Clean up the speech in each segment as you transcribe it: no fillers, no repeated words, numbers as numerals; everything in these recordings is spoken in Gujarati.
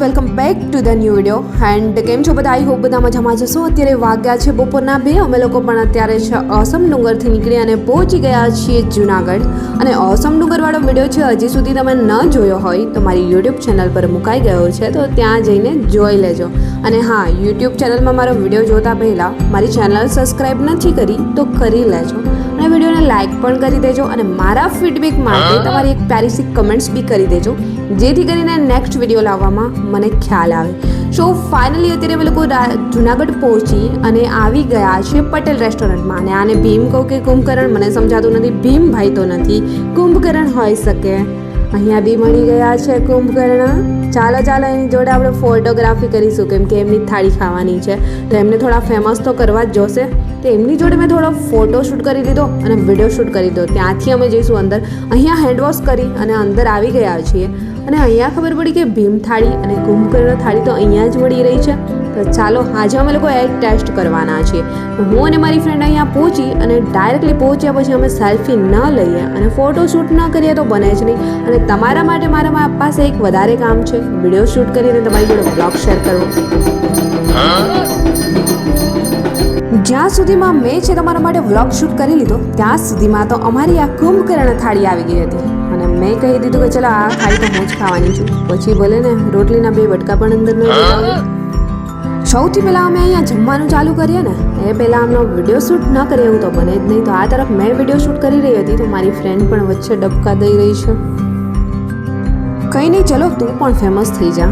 Welcome back to the new video and કેમ છો બધા? આઈ હોપ બધા મજામાં જશો. અત્યારે વાગ્યા છે બપોરના 2. અમે લોકો પણ અત્યારે છે ઓસમ ડુંગરથી નીકળી અને પહોંચી ગયા છીએ જુનાગઢ. અને ઓસમ ડુંગરવાળો વિડીયો છે હજી સુધી તમે ન જોયો હોય તો મારી યુટ્યુબ ચેનલ પર મુકાઈ ગયો છે, તો ત્યાં જઈને જોઈ લેજો. અને હા, યુટ્યુબ ચેનલમાં મારો વિડીયો જોતા પહેલાં મારી ચેનલ સબસ્ક્રાઈબ નથી કરી તો કરી લેજો અને વિડીયોને લાઇક પણ કરી દેજો અને મારા ફીડબેક માટે તમારી એક પ્યારી સી કમેન્ટ્સ બી કરી દેજો, જેથી કરીને નેક્સ્ટ વિડીયો લાવવામાં મને ખ્યાલ આવે. સો ફાઇનલી અત્યારે અમે લોકો જુનાગઢ પહોંચી અને આવી ગયા છે પટેલ રેસ્ટોરન્ટમાં. અને આને ભીમ કહું કે કુંભકરણ મને સમજાતું નથી. ભીમ ભાઈ તો નથી, કુંભકરણ હોઈ શકે. અહીંયા બી મળી ગયા છે કુંભકર્ણ. ચાલો એની જોડે આપણે ફોટોગ્રાફી કરીશું, કેમ કે એમની થાળી ખાવાની છે તો એમને થોડા ફેમસ તો કરવા જ જોશે. તો એમની જોડે મેં થોડો ફોટો શૂટ કરી લીધો અને વિડીયો શૂટ કરી દીધો. ત્યાંથી અમે જઈશું અંદર. અહીંયા હેન્ડવોશ કરી અને અંદર આવી ગયા છીએ. અને અહીંયા ખબર પડી કે ભીમ થાળી અને કુંભકર્ણ થાળી તો અહીંયા જ મળી રહી છે. તો ચાલો આજે અમે લોકો એગ ટેસ્ટ કરવાના છીએ. હું અને મારી ફ્રેન્ડ અહીંયા પહોંચી અને ડાયરેક્ટલી પહોંચ્યા પછી અમે સેલ્ફી ન લઈએ અને ફોટો શૂટ ન કરીએ તો બને જ નહીં. અને તમારા માટે મારા પાસે એક વધારે કામ છે, વિડીયો શૂટ કરીને તમારી જોડે બ્લોગ શેર કરવો. જ્યાં સુધીમાં મેં છે તમારા માટે વ્લોગ શૂટ કરી લીધો, ત્યાં સુધીમાં તો અમારી આ કુંભકર્ણ થાળી આવી ગઈ હતી. અને મેં કહી દીધું કે ચલો આ થાળી તો હું જ ખાવાની છું, પછી ભલે ને રોટલીના 2 બટકા પણ અંદર ન આવે. સૌથી પહેલાં અમે અહીંયા જમવાનું ચાલુ કરીએ ને એ પહેલાં આમનો વિડીયો શૂટ ન કરીએ એવું તો બને જ નહીં. તો આ તરફ મેં વિડીયો શૂટ કરી રહી હતી તો મારી ફ્રેન્ડ પણ વચ્ચે ડબકા દઈ રહી છે. કંઈ નહીં, ચલો તું પણ ફેમસ થઈ જા.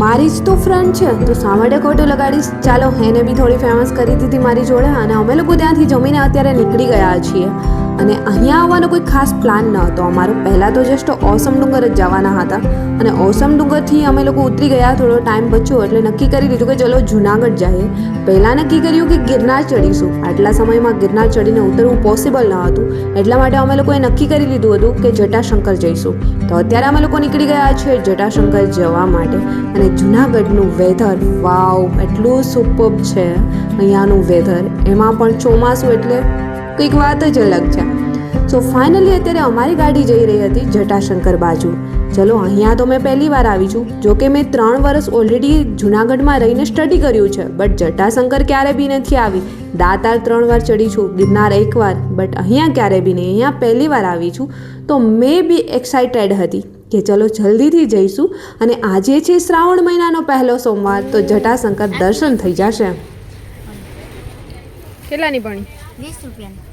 મારી જ તો ફ્રેન્ડ છે તો શા માટે ખોટું લગાડીશ. ચાલો એને બી થોડી ફેમસ કરી દીધી મારી જોડે. અને અમે લોકો ત્યાંથી જમીને અત્યારે નીકળી ગયા છીએ. અને અહીંયા આવવાનો કોઈ ખાસ પ્લાન ન હતો અમારો. પહેલાં તો જસ્ટ ઓસમ ડુંગર જ જવાના હતા અને ઓસમ ડુંગરથી અમે લોકો ઉતરી ગયા. થોડો ટાઈમ બચ્યો એટલે નક્કી કરી દીધું કે ચલો જુનાગઢ જઈએ. પહેલાં નક્કી કર્યું કે ગિરનાર ચડીશું. આટલા સમયમાં ગિરનાર ચડીને ઉતરવું પોસિબલ ન હતું, એટલા માટે અમે લોકોએ નક્કી કરી લીધું હતું કે જટાશંકર જઈશું. તો અત્યારે અમે લોકો નીકળી ગયા છીએ જટાશંકર જવા માટે. અને જુનાગઢનું વેધર વાવ, એટલું સુપર્બ છે અહીંયાનું વેધર. એમાં પણ ચોમાસું એટલે કંઈક વાત જ અલગ છે. સો ફાઇનલી અત્યારે અમારી ગાડી જઈ રહી હતી જટાશંકર બાજુ. ચલો અહીંયા તો મેં પહેલી વાર આવી છું. જોકે મેં 3 વર્ષ ઓલરેડી જુનાગઢમાં રહીને સ્ટડી કર્યું છે, બટ જટાશંકર ક્યારે બી નથી આવી. દાતાર 3 વાર ચડી છું, ગિરનાર 1 વાર, બટ અહીંયા ક્યારે બી નહીં. અહીંયા પહેલી વાર આવી છું તો મેં બી એક્સાઇટેડ હતી કે ચલો જલ્દીથી જઈશું. અને આજે છે શ્રાવણ મહિનાનો પહેલો સોમવાર, તો જટાશંકર દર્શન થઈ જશે. કેટલાની ભણી? 20 રૂપિયાની.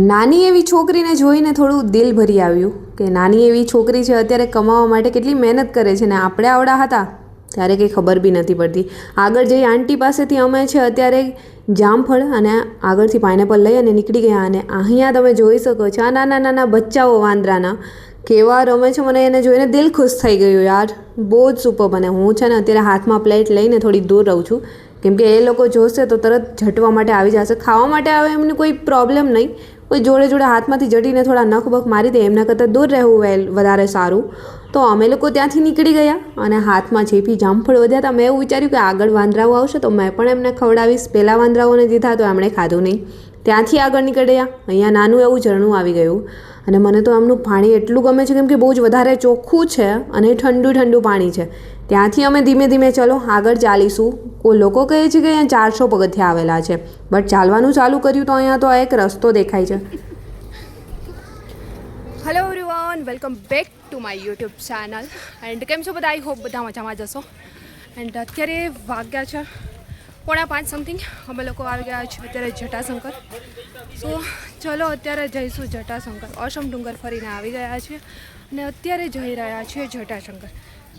નાની એવી છોકરીને જોઈને થોડું દિલ ભરી આવ્યું કે નાની એવી છોકરી છે, અત્યારે કમાવા માટે કેટલી મહેનત કરે છે. ને આપણે આવડા હતા ત્યારે કંઈ ખબર બી નથી પડતી. આગળ જઈ આંટી પાસેથી અમે છે અત્યારે જામફળ અને આગળથી પાઇનેપલ લઈ અને નીકળી ગયા. અને અહીંયા તમે જોઈ શકો છો આ નાના બચ્ચાઓ વાંદરાના કેવા રમે છે. મને એને જોઈને દિલ ખુશ થઈ ગયું યાર, બહુ જ સુપર. બને હું છે ને અત્યારે હાથમાં પ્લેટ લઈને થોડી દૂર રહું છું, કેમ કે એ લોકો જોશે તો તરત ઝટવા માટે આવી જશે. ખાવા માટે આવે એમને કોઈ પ્રોબ્લેમ નહીં, કોઈ જોડે હાથમાંથી જડીને થોડા નખ બખ મારી દે, એમના કરતાં દૂર રહેવું વધારે સારું. તો અમે લોકો ત્યાંથી નીકળી ગયા અને હાથમાં ચેપી જામફળ વધ્યા હતા. મેં એવું વિચાર્યું કે આગળ વાંદરાઓ આવશે તો મેં પણ એમને ખવડાવીશ. પહેલાં વાંદરાઓને દીધા તો એમણે ખાધું નહીં. ત્યાંથી આગળ નીકળ્યા. અહીંયા નાનું એવું ઝરણું આવી ગયું. અને મને તો આમનું પાણી એટલું ગમે છે કેમ કે બહુ જ વધારે ચોખ્ખું છે અને ઠંડુ પાણી છે. ત્યાંથી અમે ધીમે ધીમે ચલો આગળ ચાલીશું. લોકો કહે છે કે અહીંયા 400 પગથિયાં આવેલા છે, બટ ચાલવાનું ચાલુ કર્યું તો અહીંયા તો એક રસ્તો દેખાય છે. Hello everyone, welcome back to my YouTube channel. And કેમ છો બધા? આઈ હોપ બધા મજામાં જશો. એન્ડ અત્યારે વાગ્યા છે 4:45 સમથિંગ. અમે લોકો આવી ગયા છીએ અત્યારે જટાશંકર. સો ચલો અત્યારે જઈશું જટાશંકર. ઓસમ ડુંગર ફરીને આવી ગયા છીએ અને અત્યારે જઈ રહ્યા છીએ જટાશંકર.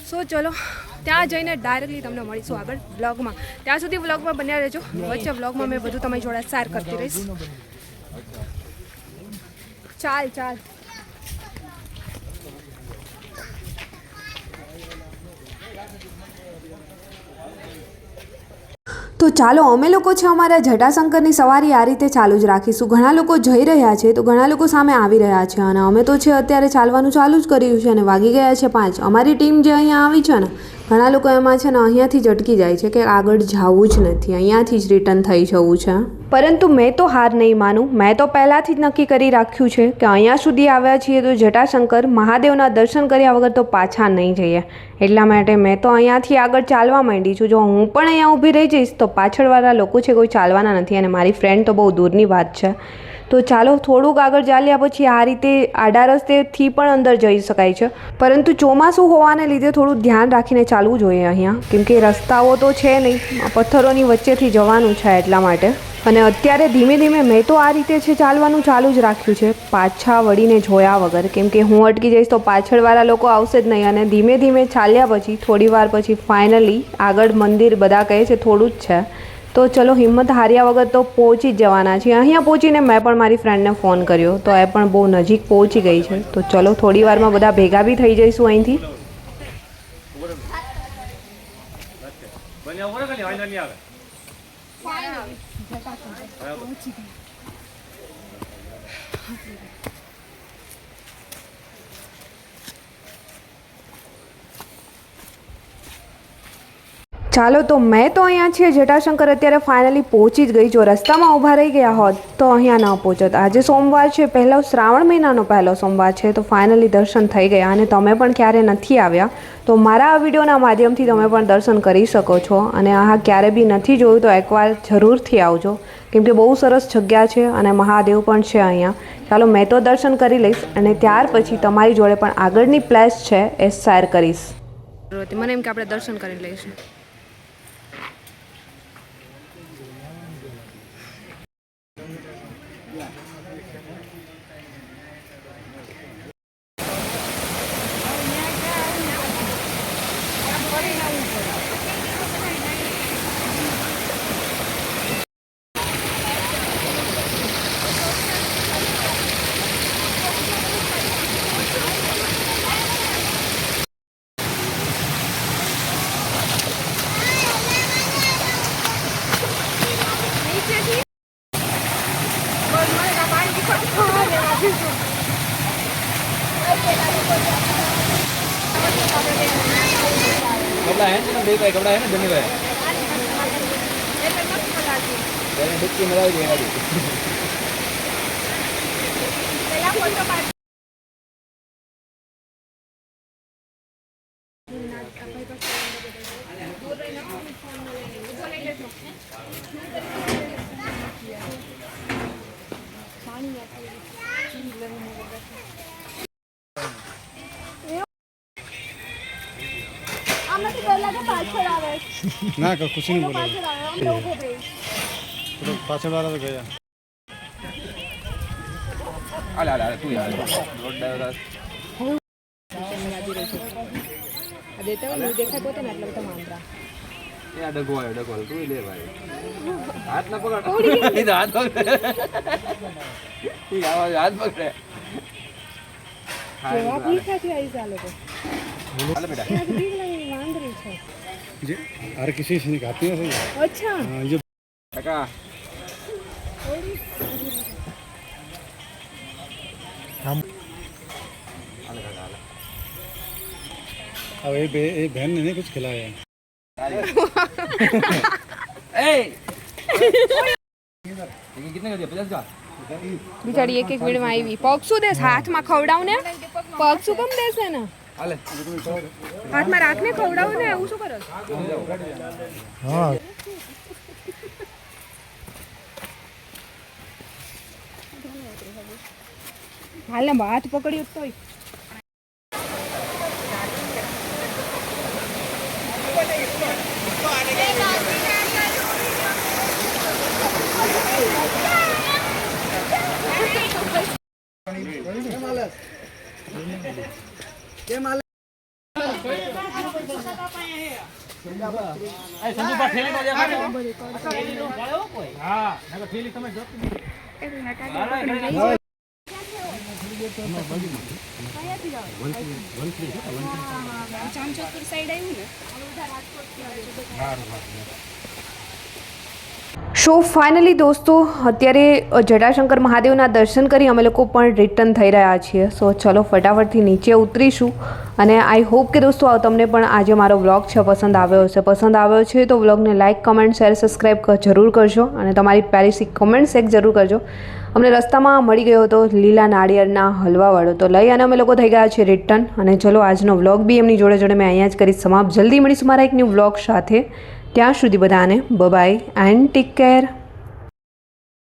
સો ચલો ત્યાં જઈને ડાયરેક્ટલી તમને મળીશું આગળ વ્લોગમાં. ત્યાં સુધી વ્લોગમાં બન્યા રહેજો. વચ્ચે વ્લોગમાં મેં બધું તમારી જોડે શેર કરતી રહીશ. ચાલ તો ચાલો અમે લોકો છે અમારા જટાશંકરની સવારી આ રીતે ચાલુ જ રાખીશું. ઘણા લોકો જઈ રહ્યા છે તો ઘણા લોકો સામે આવી રહ્યા છે અને અમે તો છે અત્યારે ચાલવાનું ચાલુ જ કર્યું છે અને વાગી ગયા છે 5. અમારી ટીમ જે અહીંયા આવી છે ને ઘણા લોકો એમાં છે ને અહીંયાથી જ અટકી જાય છે કે આગળ જવું જ નથી, અહીંયાથી જ રિટર્ન થઈ જવું છે. પરંતુ મેં તો હાર નહીં માનું. મેં તો પહેલાંથી જ નક્કી કરી રાખ્યું છે કે અહીંયા સુધી આવ્યા છીએ તો જટાશંકર મહાદેવના દર્શન કર્યા વગર તો પાછા નહીં જઈએ. એટલા માટે મેં તો અહીંયાથી આગળ ચાલવા માંડી છું. જો હું પણ અહીંયા ઊભી રહી જઈશ તો પાછળવાળા લોકો છે કોઈ ચાલવાના નથી, અને મારી ફ્રેન્ડ તો બહુ દૂરની વાત છે. તો ચાલો થોડુંક આગળ ચાલ્યા પછી આ રીતે આડા રસ્તેથી પણ અંદર જઈ શકાય છે. પરંતુ ચોમાસું હોવાને લીધે થોડું ધ્યાન રાખીને ચાલવું જોઈએ અહીંયા, કેમ કે રસ્તાઓ તો છે નહીં, પથ્થરોની વચ્ચેથી જવાનું છે એટલા માટે. અને અત્યારે ધીમે ધીમે મેં તો આ રીતે છે ચાલવાનું ચાલુ જ રાખ્યું છે, પાછા વળીને જોયા વગર, કેમ કે હું અટકી જઈશ તો પાછળવાળા લોકો આવશે જ નહીં. અને ધીમે ધીમે ચાલ્યા પછી થોડી વાર પછી ફાઇનલી આગળ મંદિર બધા કહે છે થોડું જ છે, તો ચલો હિંમત હાર્યા વગર તો પહોંચી જ જવાના છીએ. અહીંયા પહોંચીને મેં પણ મારી ફ્રેન્ડને ફોન કર્યો તો એ પણ બહુ નજીક પહોંચી ગઈ છે. તો ચલો થોડી વારમાં બધા ભેગા બી થઈ જઈશું અહીંથી. ચાલો તો મેં તો અહીંયા છે જટાશંકર અત્યારે ફાઇનલી પહોંચી જ ગઈ. જો રસ્તામાં ઊભા રહી ગયા હોત તો અહીંયા ન પહોંચત. આજે સોમવાર છે, પહેલો શ્રાવણ મહિનાનો પહેલો સોમવાર છે, તો ફાઇનલી દર્શન થઈ ગયા. અને તમે પણ ક્યારે નથી આવ્યા તો મારા આ વિડીયોના માધ્યમથી તમે પણ દર્શન કરી શકો છો. અને આ ક્યારે બી નથી જોયું તો એકવાર જરૂરથી આવજો, કેમ કે બહુ સરસ જગ્યા છે અને મહાદેવ પણ છે અહીંયા. ચાલો મેં તો દર્શન કરી લઈશ અને ત્યાર પછી તમારી જોડે પણ આગળની પ્લેસ છે એ શેર કરીશ. મને એમ કે આપણે દર્શન કરી લઈશું. कपड़ा है ना, देख भाई कपड़ा है ना धनी भाई मैंने डिक्की में डाल दिया ना कुछ नहीं बोले तो पाछड़ वाला तो गया अरे अरे तू यार रोड ड्राइवर देता हूँ नहीं देखा पोते ना मतलब तो मांद्रा ये डगो तू ले भाई हाथ ना पकड़ इधर हाथ पकड़ ये आवाज हाथ पकड़ केवा भीखा थी आई सालों को हाल बेटा क्या भीख लगी मांग रही है जी अरे किसी से नहीं खाती है सही अच्छा हाँ, ये काका हम अब ये बहन ने नहीं कुछ खिलाया है कितने का दिया 50 का બિચારી એક એક મિનિટમાં આવી. પગ શું દેસ હાથમાં ખવડાવ ને, પગ શું કમ દેશે ને, हाले હાથમાં રાખને ખવડાવ ને, એવું શું કરો? हाँ હાલ ને હાથ પકડ્યો તોય સો ફાઇનલી દોસ્તો અત્યારે જટાશંકર મહાદેવના દર્શન કરી અમે લોકો પણ રિટર્ન થઈ રહ્યા છીએ. સો ચલો ફટાફટથી નીચે ઉતરીશું અને આઈ હોપ કે દોસ્તો તમને પણ આજે મારો વ્લોગ છે પસંદ આવ્યો હશે. પસંદ આવ્યો છે તો વ્લોગને લાઇક, કમેન્ટ, શેર, સબસ્ક્રાઈબ જરૂર કરજો અને તમારી પ્યારી સી કમેન્ટ એક જરૂર કરજો. અમને રસ્તામાં મળી ગયો હતો લીલા નાળિયેરના હલવાવાળો, તો લઈ અને અમે લોકો થઈ ગયા છીએ રિટર્ન. અને ચલો આજનો વ્લોગ બી એમની જોડે જોડે મેં અહીંયા જ કરી સમાપ્ત. જલ્દી મળીશું મારા એક ન્યૂ વ્લોગ સાથે. ત્યાં સુધી બધાને બાય એન્ડ ટેક કેર.